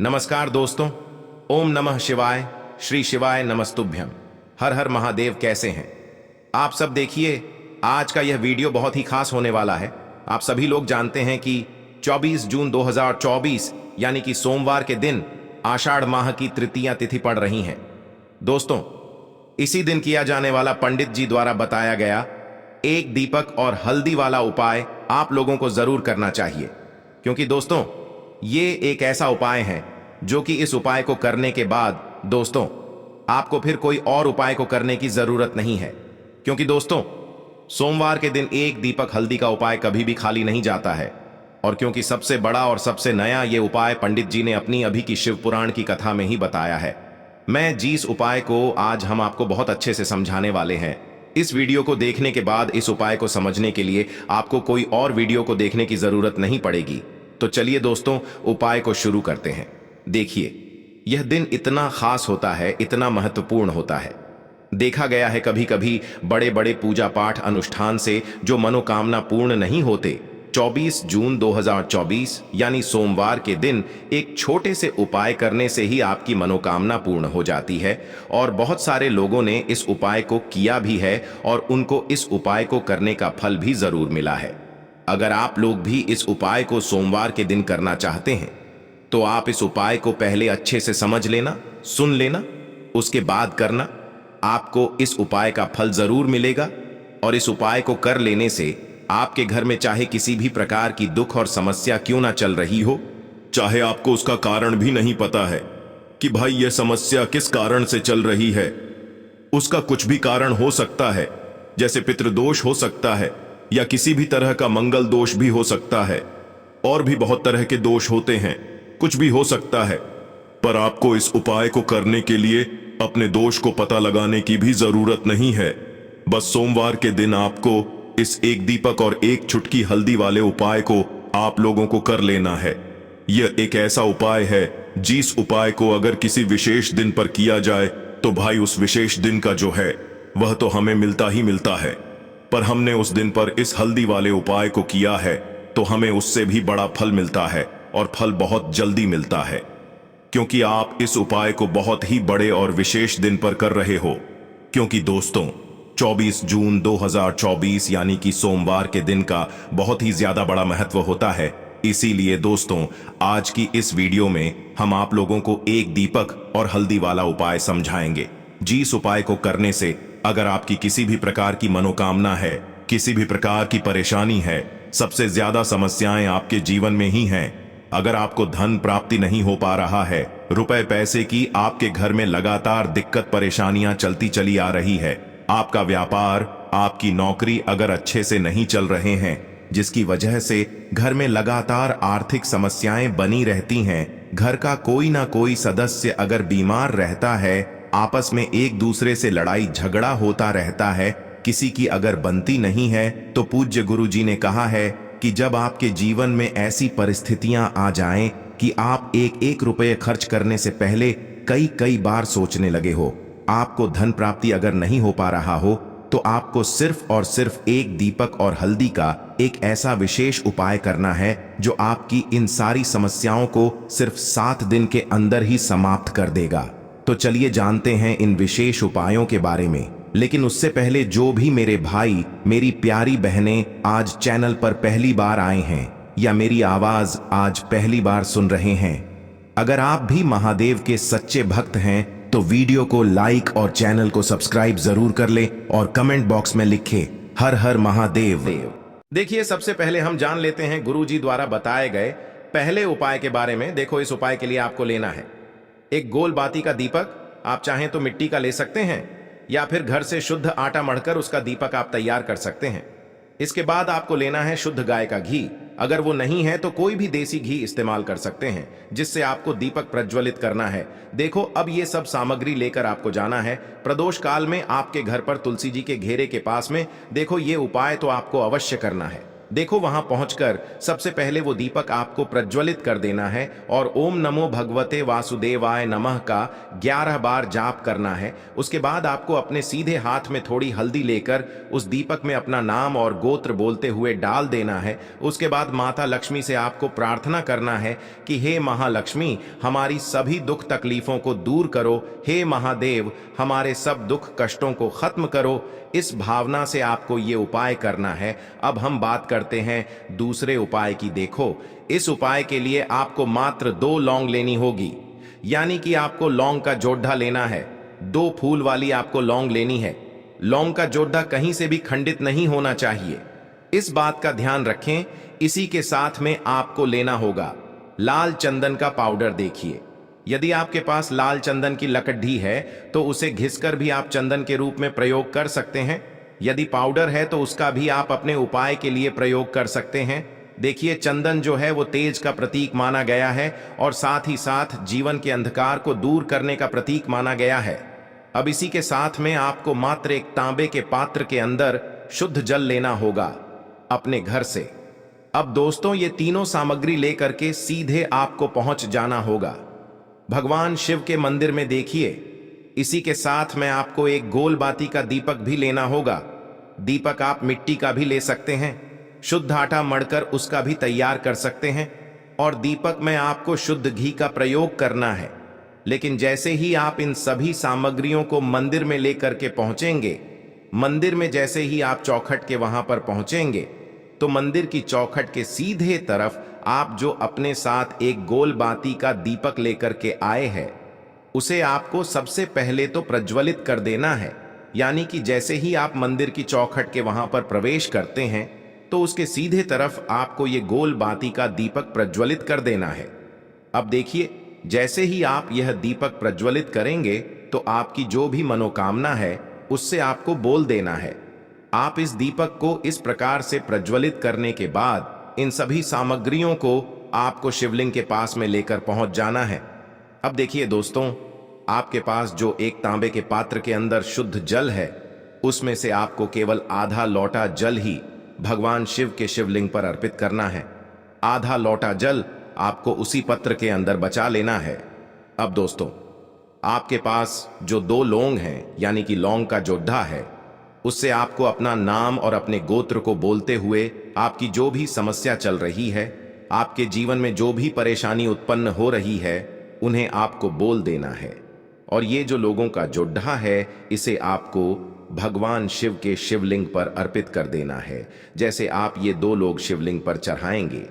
नमस्कार दोस्तों। ओम नमः शिवाय। श्री शिवाय नमस्तुभ्यम। हर हर महादेव। कैसे हैं आप सब? देखिए, आज का यह वीडियो बहुत ही खास होने वाला है। आप सभी लोग जानते हैं कि 24 जून 2024 यानी कि सोमवार के दिन आषाढ़ माह की तृतीया तिथि पड़ रही है। दोस्तों, इसी दिन किया जाने वाला पंडित जी द्वारा बताया गया एक दीपक और हल्दी वाला उपाय आप लोगों को जरूर करना चाहिए, क्योंकि दोस्तों ये एक ऐसा उपाय है जो कि इस उपाय को करने के बाद दोस्तों आपको फिर कोई और उपाय को करने की जरूरत नहीं है। क्योंकि दोस्तों सोमवार के दिन एक दीपक हल्दी का उपाय कभी भी खाली नहीं जाता है। और क्योंकि सबसे बड़ा और सबसे नया ये उपाय पंडित जी ने अपनी अभी की शिव पुराण की कथा में ही बताया है, मैं जिस उपाय को आज हम आपको बहुत अच्छे से समझाने वाले हैं, इस वीडियो को देखने के बाद इस उपाय को समझने के लिए आपको कोई और वीडियो को देखने की जरूरत नहीं पड़ेगी। तो चलिए दोस्तों उपाय को शुरू करते हैं। देखिए, यह दिन इतना खास होता है, इतना महत्वपूर्ण होता है। देखा गया है कभी कभी बड़े बड़े पूजा पाठ अनुष्ठान से जो मनोकामना पूर्ण नहीं होते, 24 जून 2024 यानी सोमवार के दिन एक छोटे से उपाय करने से ही आपकी मनोकामना पूर्ण हो जाती है। और बहुत सारे लोगों ने इस उपाय को किया भी है और उनको इस उपाय को करने का फल भी जरूर मिला है। अगर आप लोग भी इस उपाय को सोमवार के दिन करना चाहते हैं तो आप इस उपाय को पहले अच्छे से समझ लेना, सुन लेना, उसके बाद करना। आपको इस उपाय का फल जरूर मिलेगा। और इस उपाय को कर लेने से आपके घर में चाहे किसी भी प्रकार की दुख और समस्या क्यों ना चल रही हो, चाहे आपको उसका कारण भी नहीं पता है कि भाई यह समस्या किस कारण से चल रही है, उसका कुछ भी कारण हो सकता है, जैसे पितृदोष हो सकता है या किसी भी तरह का मंगल दोष भी हो सकता है, और भी बहुत तरह के दोष होते हैं, कुछ भी हो सकता है। पर आपको इस उपाय को करने के लिए अपने दोष को पता लगाने की भी जरूरत नहीं है। बस सोमवार के दिन आपको इस एक दीपक और एक चुटकी हल्दी वाले उपाय को आप लोगों को कर लेना है। यह एक ऐसा उपाय है जिस उपाय को अगर किसी विशेष दिन पर किया जाए तो भाई उस विशेष दिन का जो है वह तो हमें मिलता ही मिलता है। पर हमने उस दिन पर इस हल्दी वाले उपाय को किया है तो हमें उससे भी बड़ा फल मिलता है, और फल बहुत जल्दी मिलता है, क्योंकि आप इस उपाय को बहुत ही बड़े और विशेष दिन पर कर रहे हो। क्योंकि दोस्तों 24 जून 2024 यानी कि सोमवार के दिन का बहुत ही ज्यादा बड़ा महत्व होता है। इसीलिए दोस्तों आज की इस वीडियो में हम आप लोगों को एक दीपक और हल्दी वाला उपाय समझाएंगे, जिस उपाय को करने से अगर आपकी किसी भी प्रकार की मनोकामना है, किसी भी प्रकार की परेशानी है, सबसे ज्यादा समस्याएं आपके जीवन में ही हैं, अगर आपको धन प्राप्ति नहीं हो पा रहा है, रुपए पैसे की आपके घर में लगातार दिक्कत परेशानियां चलती चली आ रही है, आपका व्यापार, आपकी नौकरी अगर अच्छे से नहीं चल रहे हैं, जिसकी वजह से घर में लगातार आर्थिक समस्याएं बनी रहती हैं, घर का कोई ना कोई सदस्य अगर बीमार रहता है, आपस में एक दूसरे से लड़ाई झगड़ा होता रहता है, किसी की अगर बनती नहीं है, तो पूज्य गुरु जी ने कहा है कि जब आपके जीवन में ऐसी परिस्थितियां आ जाएं कि आप एक एक रुपये खर्च करने से पहले कई कई बार सोचने लगे हो, आपको धन प्राप्ति अगर नहीं हो पा रहा हो, तो आपको सिर्फ और सिर्फ एक दीपक और हल्दी का एक ऐसा विशेष उपाय करना है जो आपकी इन सारी समस्याओं को सिर्फ 7 दिन के अंदर ही समाप्त कर देगा। तो चलिए जानते हैं इन विशेष उपायों के बारे में। लेकिन उससे पहले जो भी मेरे भाई, मेरी प्यारी बहनें आज चैनल पर पहली बार आए हैं या मेरी आवाज आज पहली बार सुन रहे हैं, अगर आप भी महादेव के सच्चे भक्त हैं तो वीडियो को लाइक और चैनल को सब्सक्राइब जरूर कर ले और कमेंट बॉक्स में लिखे हर हर महादेव। देखिए, सबसे पहले हम जान लेते हैं गुरु जी द्वारा बताए गए पहले उपाय के बारे में। देखो, इस उपाय के लिए आपको लेना है एक गोल बाती का दीपक। आप चाहें तो मिट्टी का ले सकते हैं या फिर घर से शुद्ध आटा मढ़कर उसका दीपक आप तैयार कर सकते हैं। इसके बाद आपको लेना है शुद्ध गाय का घी। अगर वो नहीं है तो कोई भी देसी घी इस्तेमाल कर सकते हैं, जिससे आपको दीपक प्रज्वलित करना है। देखो, अब ये सब सामग्री लेकर आपको जाना है प्रदोष काल में आपके घर पर तुलसी जी के घेरे के पास में। देखो, ये उपाय तो आपको अवश्य करना है। देखो वहां पहुंचकर सबसे पहले वो दीपक आपको प्रज्वलित कर देना है और ओम नमो भगवते वासुदेवाय नमः का 11 बार जाप करना है। उसके बाद आपको अपने सीधे हाथ में थोड़ी हल्दी लेकर उस दीपक में अपना नाम और गोत्र बोलते हुए डाल देना है। उसके बाद माता लक्ष्मी से आपको प्रार्थना करना है कि हे महालक्ष्मी, हमारी सभी दुख तकलीफों को दूर करो, हे महादेव, हमारे सब दुख कष्टों को खत्म करो। इस भावना से आपको ये उपाय करना है। अब हम बात करते हैं दूसरे उपाय की। देखो, इस उपाय के लिए आपको मात्र 2 लौंग लेनी होगी, यानी कि आपको लौंग का जोड़ा लेना है। 2 फूल वाली आपको लौंग लेनी है। लौंग का जोड़ा कहीं से भी खंडित नहीं होना चाहिए, इस बात का ध्यान रखें। इसी के साथ में आपको लेना होगा लाल चंदन का पाउडर। देखिए, यदि आपके पास लाल चंदन की लकड़ी है तो उसे घिसकर भी आप चंदन के रूप में प्रयोग कर सकते हैं। यदि पाउडर है तो उसका भी आप अपने उपाय के लिए प्रयोग कर सकते हैं। देखिए, चंदन जो है वो तेज का प्रतीक माना गया है और साथ ही साथ जीवन के अंधकार को दूर करने का प्रतीक माना गया है। अब इसी के साथ में आपको मात्र एक तांबे के पात्र के अंदर शुद्ध जल लेना होगा अपने घर से। अब दोस्तों, ये तीनों सामग्री लेकर के सीधे आपको पहुंच जाना होगा भगवान शिव के मंदिर में। देखिए, इसी के साथ में आपको एक गोल बाती का दीपक भी लेना होगा। दीपक आप मिट्टी का भी ले सकते हैं, शुद्ध आटा मढ़कर उसका भी तैयार कर सकते हैं। और दीपक में आपको शुद्ध घी का प्रयोग करना है। लेकिन जैसे ही आप इन सभी सामग्रियों को मंदिर में लेकर के पहुंचेंगे, मंदिर में जैसे ही आप चौखट के वहां पर पहुंचेंगे, तो मंदिर की चौखट के सीधे तरफ आप जो अपने साथ एक गोल बाती का दीपक लेकर के आए हैं, उसे आपको सबसे पहले तो प्रज्वलित कर देना है। यानी कि जैसे ही आप मंदिर की चौखट के वहां पर प्रवेश करते हैं तो उसके सीधे तरफ आपको ये गोल बाती का दीपक प्रज्वलित कर देना है। अब देखिए, जैसे ही आप यह दीपक प्रज्वलित करेंगे तो आपकी जो भी मनोकामना है उससे आपको बोल देना है। आप इस दीपक को इस प्रकार से प्रज्वलित करने के बाद इन सभी सामग्रियों को आपको शिवलिंग के पास में लेकर पहुंच जाना है। अब देखिए दोस्तों, आपके पास जो एक तांबे के पात्र के अंदर शुद्ध जल है, उसमें से आपको केवल आधा लोटा जल ही भगवान शिव के शिवलिंग पर अर्पित करना है। आधा लोटा जल आपको उसी पत्र के अंदर बचा लेना है। अब दोस्तों, आपके पास जो 2 लौंग हैं, यानी कि लौंग का जोड़ा है, उससे आपको अपना नाम और अपने गोत्र को बोलते हुए आपकी जो भी समस्या चल रही है, आपके जीवन में जो भी परेशानी उत्पन्न हो रही है, उन्हें आपको बोल देना है। और ये जो लोगों का जोड़ा है, इसे आपको भगवान शिव के शिवलिंग पर अर्पित कर देना है। जैसे आप ये 2 लोग शिवलिंग पर चढ़ाएंगे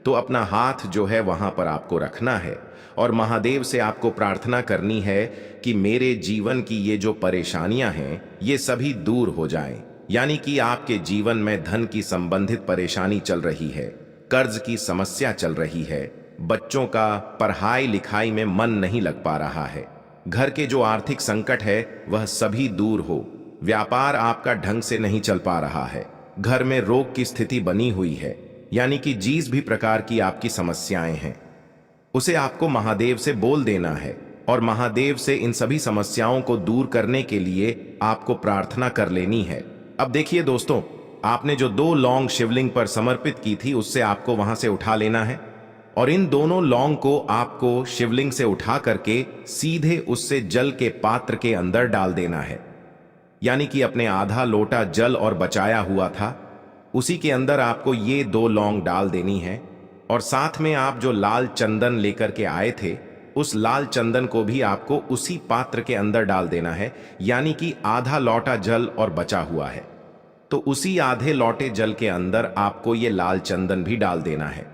तो अपना हाथ जो है वहां पर आपको रखना है और महादेव से आपको प्रार्थना करनी है कि मेरे जीवन की ये जो परेशानियां हैं, ये सभी दूर हो जाएं। यानी कि आपके जीवन में धन की संबंधित परेशानी चल रही है, कर्ज की समस्या चल रही है, बच्चों का पढ़ाई लिखाई में मन नहीं लग पा रहा है, घर के जो आर्थिक संकट है वह सभी दूर हो, व्यापार आपका ढंग से नहीं चल पा रहा है, घर में रोग की स्थिति बनी हुई है, यानी कि जिस भी प्रकार की आपकी समस्याएं हैं, उसे आपको महादेव से बोल देना है और महादेव से इन सभी समस्याओं को दूर करने के लिए आपको प्रार्थना कर लेनी है। अब देखिए दोस्तों, आपने जो 2 लौंग शिवलिंग पर समर्पित की थी, उससे आपको वहां से उठा लेना है और इन दोनों लौंग को आपको शिवलिंग से उठा करके सीधे उससे जल के पात्र के अंदर डाल देना है। यानी कि अपने आधा लोटा जल और बचाया हुआ था, उसी के अंदर आपको ये 2 लौंग डाल देनी है और साथ में आप जो लाल चंदन लेकर के आए थे, उस लाल चंदन को भी आपको उसी पात्र के अंदर डाल देना है। यानी कि आधा लोटा जल और बचा हुआ है, तो उसी आधे लोटे जल के अंदर आपको ये लाल चंदन भी डाल देना है।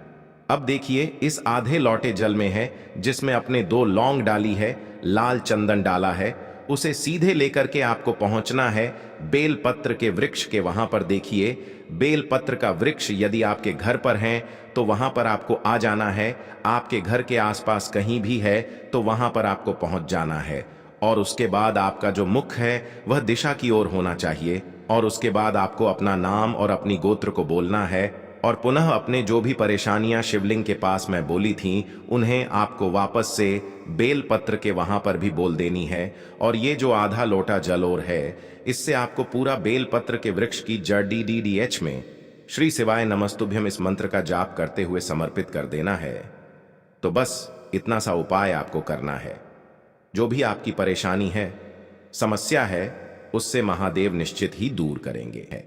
अब देखिए, इस आधे लोटे जल में है जिसमें अपने 2 लौंग डाली है, लाल चंदन डाला है, उसे सीधे लेकर के आपको पहुंचना है बेलपत्र के वृक्ष के वहां पर। देखिए, बेलपत्र का वृक्ष यदि आपके घर पर हैं तो वहां पर आपको आ जाना है। आपके घर के आसपास कहीं भी है तो वहां पर आपको पहुंच जाना है और उसके बाद आपका जो मुख है वह दिशा की ओर होना चाहिए और उसके बाद आपको अपना नाम और अपनी गोत्र को बोलना है और पुनः अपने जो भी परेशानियां शिवलिंग के पास में बोली थीं, उन्हें आपको वापस से बेलपत्र के वहां पर भी बोल देनी है। और ये जो आधा लोटा जल और है, इससे आपको पूरा बेलपत्र के वृक्ष की जड़ DDDH में श्री शिवाय नमस्तुभ्यम इस मंत्र का जाप करते हुए समर्पित कर देना है। तो बस इतना सा उपाय आपको करना है। जो भी आपकी परेशानी है, समस्या है, उससे महादेव निश्चित ही दूर करेंगे।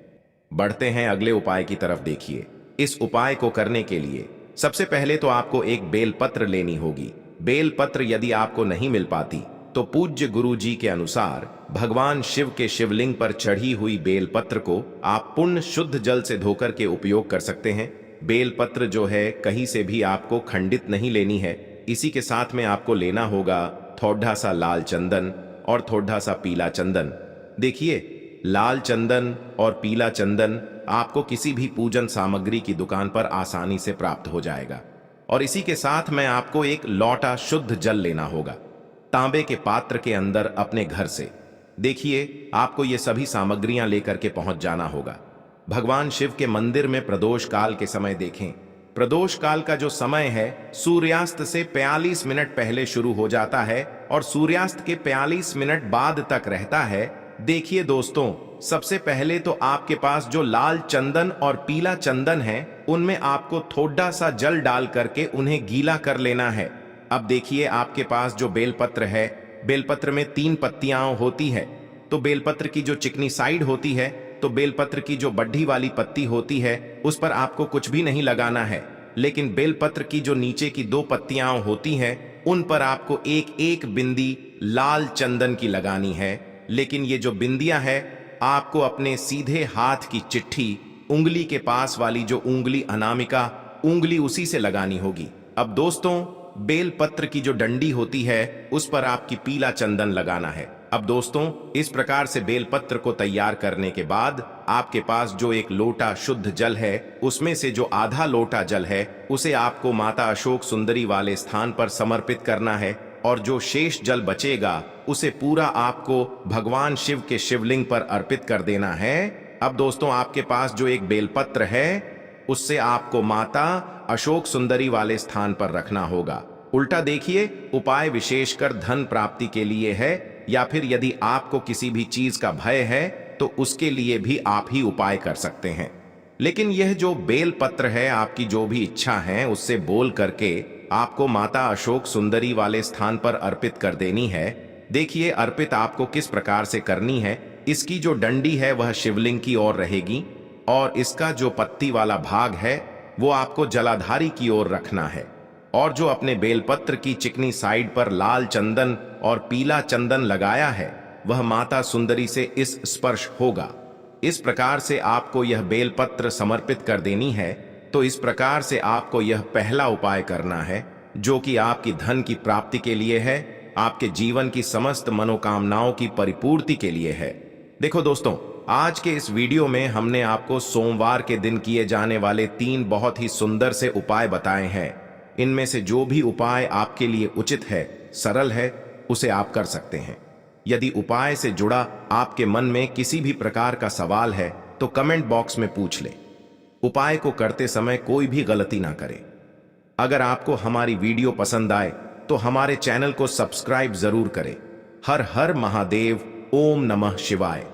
बढ़ते हैं अगले उपाय की तरफ। देखिए, इस उपाय को करने के लिए सबसे पहले तो आपको एक बेलपत्र लेनी होगी। बेलपत्र यदि आपको नहीं मिल पाती तो पूज्य गुरु जी के अनुसार भगवान शिव के शिवलिंग पर चढ़ी हुई बेलपत्र को आप पुण्य शुद्ध जल से धोकर के उपयोग कर सकते हैं। बेलपत्र जो है कहीं से भी आपको खंडित नहीं लेनी है। इसी के साथ में आपको लेना होगा थोड़ा सा लाल चंदन और थोड़ा सा पीला चंदन। देखिए, लाल चंदन और पीला चंदन आपको किसी भी पूजन सामग्री की दुकान पर आसानी से प्राप्त हो जाएगा। और इसी के साथ में आपको एक लोटा शुद्ध जल लेना होगा, तांबे के पात्र के अंदर अपने घर से। देखिए, आपको ये सभी सामग्रियां लेकर के पहुंच जाना होगा। भगवान शिव के मंदिर में प्रदोष काल के समय देखें। प्रदोष काल का जो समय है सूर्यास्त से 45 मिनट पहले शुरू हो जाता है और सूर्यास्त के 45 मिनट बाद तक रहता है। देखिए दोस्तों, सबसे पहले तो आपके पास जो लाल चंदन और पीला चंदन है, उनमें आपको थोड़ा सा जल डाल करके उन्हें गीला कर लेना है। अब देखिए, आपके पास जो बेलपत्र है, बेलपत्र में 3 पत्तियां होती है। तो बेलपत्र की जो चिकनी साइड होती है, तो बेलपत्र की जो बड्ढी वाली पत्ती होती है, उस पर आपको कुछ भी नहीं लगाना है। लेकिन बेलपत्र की जो नीचे की 2 पत्तियां होती हैं, उन पर आपको एक एक बिंदी लाल चंदन की लगानी है। लेकिन ये जो बिंदियां है, आपको अपने सीधे हाथ की चिट्ठी उंगली के पास वाली जो उंगली अनामिका उंगली, उसी से लगानी होगी। अब दोस्तों, बेलपत्र की जो डंडी होती है, उस पर आपकी पीला चंदन लगाना है। अब दोस्तों, इस प्रकार से बेलपत्र को तैयार करने के बाद आपके पास जो एक लोटा शुद्ध जल है, उसमें से जो आधा लोटा जल है, उसे आपको माता अशोक सुंदरी वाले स्थान पर समर्पित करना है। और जो शेष जल बचेगा, उसे पूरा आपको भगवान शिव के शिवलिंग पर अर्पित कर देना है। अब दोस्तों, आपके पास जो एक बेलपत्र है, उससे आपको माता अशोक सुंदरी वाले स्थान पर रखना होगा। उल्टा देखिए, उपाय विशेषकर धन प्राप्ति के लिए है, या फिर यदि आपको किसी भी चीज का भय है तो उसके लिए भी आप ही उपाय कर सकते हैं। लेकिन यह जो बेलपत्र है, आपकी जो भी इच्छा है उससे बोल करके आपको माता अशोक सुंदरी वाले स्थान पर अर्पित कर देनी है। देखिए, अर्पित आपको किस प्रकार से करनी है। इसकी जो डंडी है वह शिवलिंग की ओर रहेगी और इसका जो पत्ती वाला भाग है वो आपको जलाधारी की ओर रखना है। और जो अपने बेलपत्र की चिकनी साइड पर लाल चंदन और पीला चंदन लगाया है, वह माता सुंदरी से इस स्पर्श होगा। इस प्रकार से आपको यह बेलपत्र समर्पित कर देनी है। तो इस प्रकार से आपको यह पहला उपाय करना है, जो कि आपकी धन की प्राप्ति के लिए है, आपके जीवन की समस्त मनोकामनाओं की परिपूर्ति के लिए है। देखो दोस्तों, आज के इस वीडियो में हमने आपको सोमवार के दिन किए जाने वाले 3 बहुत ही सुंदर से उपाय बताए हैं। इनमें से जो भी उपाय आपके लिए उचित है, सरल है, उसे आप कर सकते हैं। यदि उपाय से जुड़ा आपके मन में किसी भी प्रकार का सवाल है तो कमेंट बॉक्स में पूछ लें। उपाय को करते समय कोई भी गलती ना करें। अगर आपको हमारी वीडियो पसंद आए तो हमारे चैनल को सब्सक्राइब जरूर करें। हर हर महादेव। ओम नमः शिवाय।